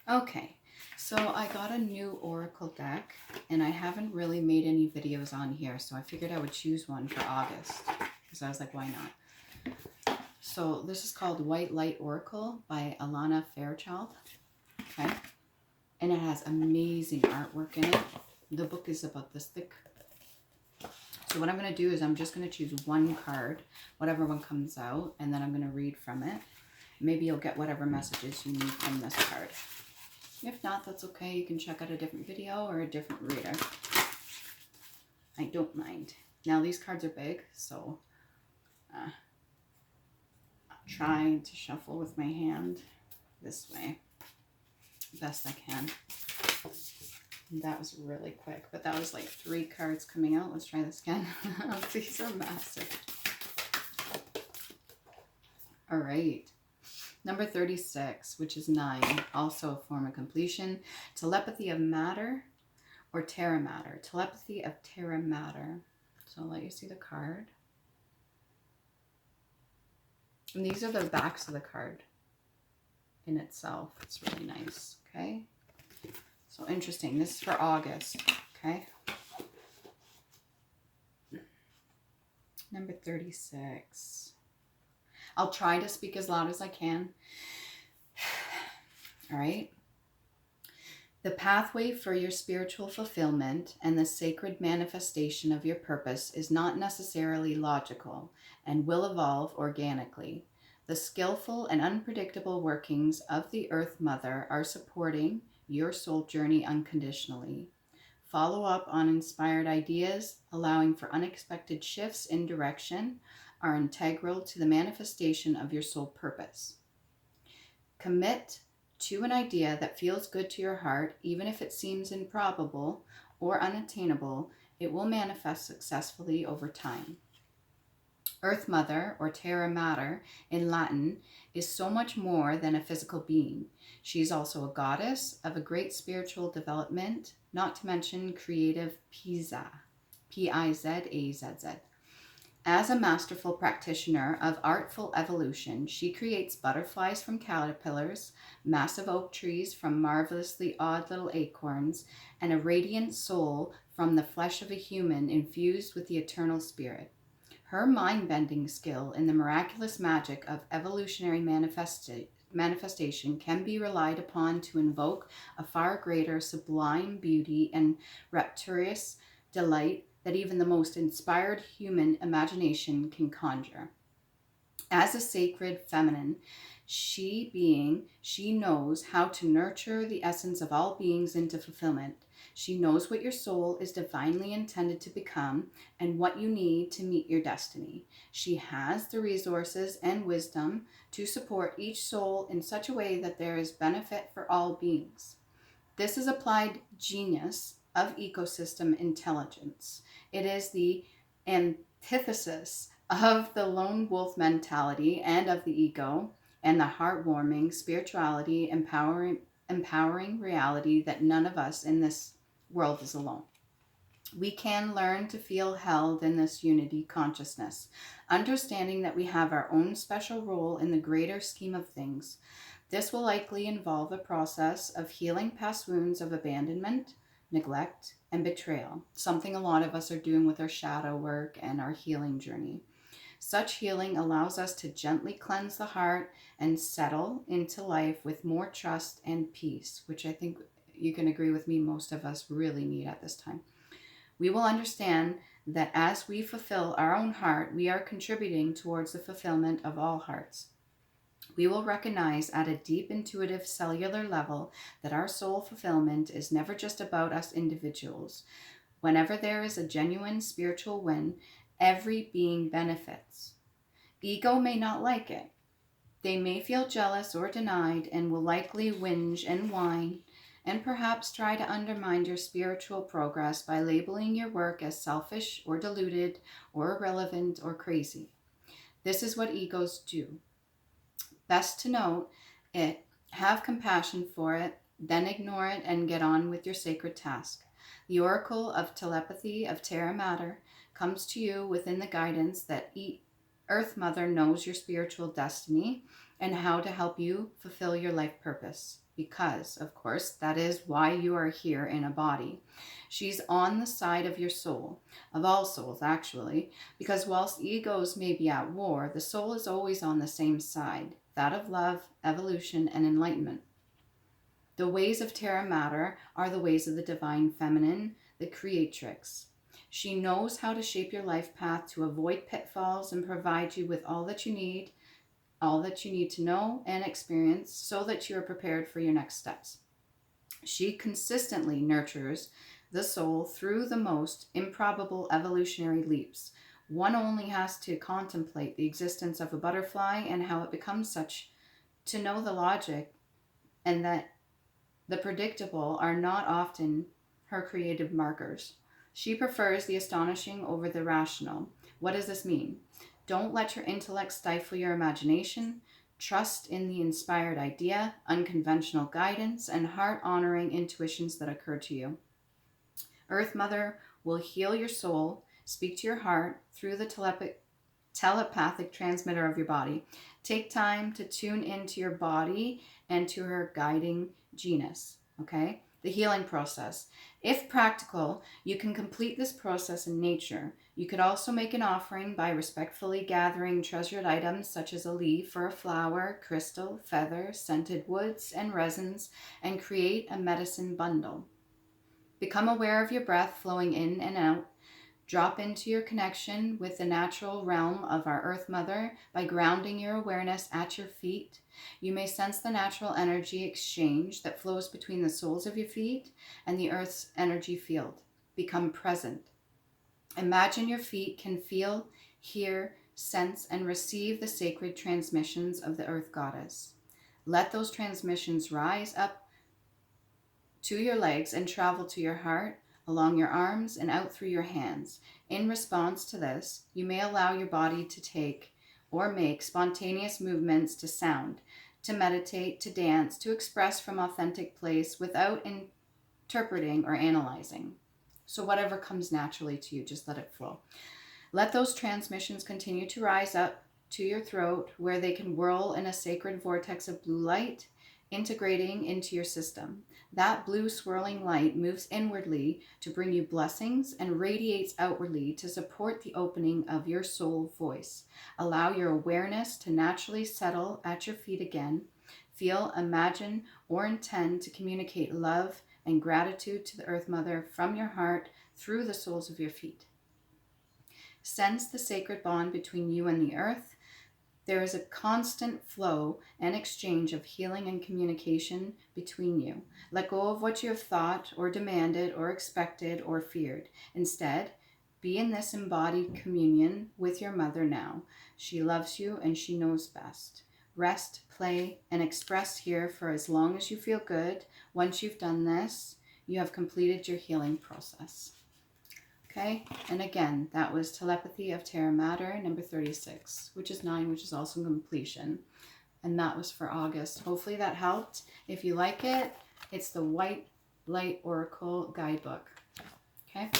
Okay, so I got a new oracle deck, and I haven't really made any videos on here, so I figured I would choose one for August, because I was like, why not? So this is called White Light Oracle by ALANA Fairchild, okay? And it has amazing artwork in it. The book is about this thick. So what I'm going to do is I'm just going to choose one card, whatever one comes out, and then I'm going to read from it. Maybe you'll get whatever messages you need from this card. If not, that's okay. You can check out a different video or a different reader. I don't mind. Now, these cards are big, so I'm trying to shuffle with my hand this way best I can. That was really quick, but that was like 3 cards coming out. Let's try this again. These are massive. All right. Number 36, which is 9, also a form of completion. Telepathy of matter or TERRA matter. Telepathy of TERRA matter. So I'll let you see the card. And these are the backs of the card in itself. It's really nice, okay? So interesting. This is for August, okay? Number 36. I'll try to speak as loud as I can. All right. The pathway for your spiritual fulfillment and the sacred manifestation of your purpose is not necessarily logical and will evolve organically. The skillful and unpredictable workings of the Earth Mother are supporting your soul journey unconditionally. Follow up on inspired ideas, allowing for unexpected shifts in direction, are integral to the manifestation of your soul purpose. Commit to an idea that feels good to your heart, even if it seems improbable or unattainable. It will manifest successfully over time. Earth Mother, or Terra Mater in Latin, is so much more than a physical being. She is also a goddess of a great spiritual development, not to mention creative Pizza, P-I-Z-A-Z-Z. As a masterful practitioner of artful evolution, she creates butterflies from caterpillars, massive oak trees from marvelously odd little acorns, and a radiant soul from the flesh of a human infused with the eternal spirit. Her mind-bending skill in the miraculous magic of evolutionary manifestation can be relied upon to invoke a far greater sublime beauty and rapturous delight that even the most inspired human imagination can conjure. As a sacred feminine, she knows how to nurture the essence of all beings into fulfillment. She knows what your soul is divinely intended to become and what you need to meet your destiny. She has the resources and wisdom to support each soul in such a way that there is benefit for all beings. This is applied genius of ecosystem intelligence. It is the antithesis of the lone wolf mentality and of the ego, and the heartwarming spirituality, empowering reality that none of us in this world is alone. We can learn to feel held in this unity consciousness, understanding that we have our own special role in the greater scheme of things. This will likely involve a process of healing past wounds of abandonment, neglect, and betrayal, something a lot of us are doing with our shadow work and our healing journey. Such healing allows us to gently cleanse the heart and settle into life with more trust and peace, which I think you can agree with me, most of us really need at this time. We will understand that as we fulfill our own heart, we are contributing towards the fulfillment of all hearts. We will recognize at a deep intuitive cellular level that our soul fulfillment is never just about us individuals. Whenever there is a genuine spiritual win, every being benefits. Ego may not like it. They may feel jealous or denied and will likely whinge and whine and perhaps try to undermine your spiritual progress by labeling your work as selfish or deluded or irrelevant or crazy. This is what egos do. Best to note it, have compassion for it, then ignore it and get on with your sacred task. The oracle of telepathy of Terra Mater comes to you within the guidance that Earth Mother knows your spiritual destiny and how to help you fulfill your life purpose. because, of course, that is why you are here in a body. She's on the side of your soul, of all souls actually, because whilst egos may be at war, the soul is always on the same side, that of love, evolution, and enlightenment. The ways of Terra Mater are the ways of the divine feminine, the creatrix. She knows how to shape your life path to avoid pitfalls and provide you with all that you need to know and experience so that you are prepared for your next steps. She consistently nurtures the soul through the most improbable evolutionary leaps. One only has to contemplate the existence of a butterfly and how it becomes such to know the logic, and that the predictable are not often her creative markers. She prefers the astonishing over the rational. What does this mean? Don't let your intellect stifle your imagination. Trust in the inspired idea, unconventional guidance, and heart-honoring intuitions that occur to you. Earth Mother will heal your soul, speak to your heart through the telepathic transmitter of your body. Take time to tune into your body and to her guiding genius, okay? The healing process. If practical, you can complete this process in nature. You could also make an offering by respectfully gathering treasured items such as a leaf or a flower, crystal, feather, scented woods, and resins, and create a medicine bundle. Become aware of your breath flowing in and out. Drop into your connection with the natural realm of our Earth Mother by grounding your awareness at your feet. You may sense the natural energy exchange that flows between the soles of your feet and the Earth's energy field. Become present. Imagine your feet can feel, hear, sense, and receive the sacred transmissions of the Earth Goddess. Let those transmissions rise up to your legs and travel to your heart, along your arms, and out through your hands. In response to this, you may allow your body to take or make spontaneous movements to sound, to meditate, to dance, to express from authentic place without interpreting or analyzing. So whatever comes naturally to you, just let it flow. Let those transmissions continue to rise up to your throat, where they can whirl in a sacred vortex of blue light, integrating into your system. That blue swirling light moves inwardly to bring you blessings and radiates outwardly to support the opening of your soul voice. Allow your awareness to naturally settle at your feet again. Feel, imagine, or intend to communicate love and gratitude to the Earth Mother from your heart through the soles of your feet. Sense the sacred bond between you and the earth. There is a constant flow and exchange of healing and communication between you. Let go of what you have thought or demanded or expected or feared. Instead, be in this embodied communion with your mother now. She loves you and she knows best. Rest, play, and express here for as long as you feel good. Once you've done this, you have completed your healing process. Okay, and again, that was Telepathy of Terra Mater, number 36, which is 9, which is also completion. And that was for August. Hopefully that helped. If you like it, it's the White Light Oracle Guidebook. Okay.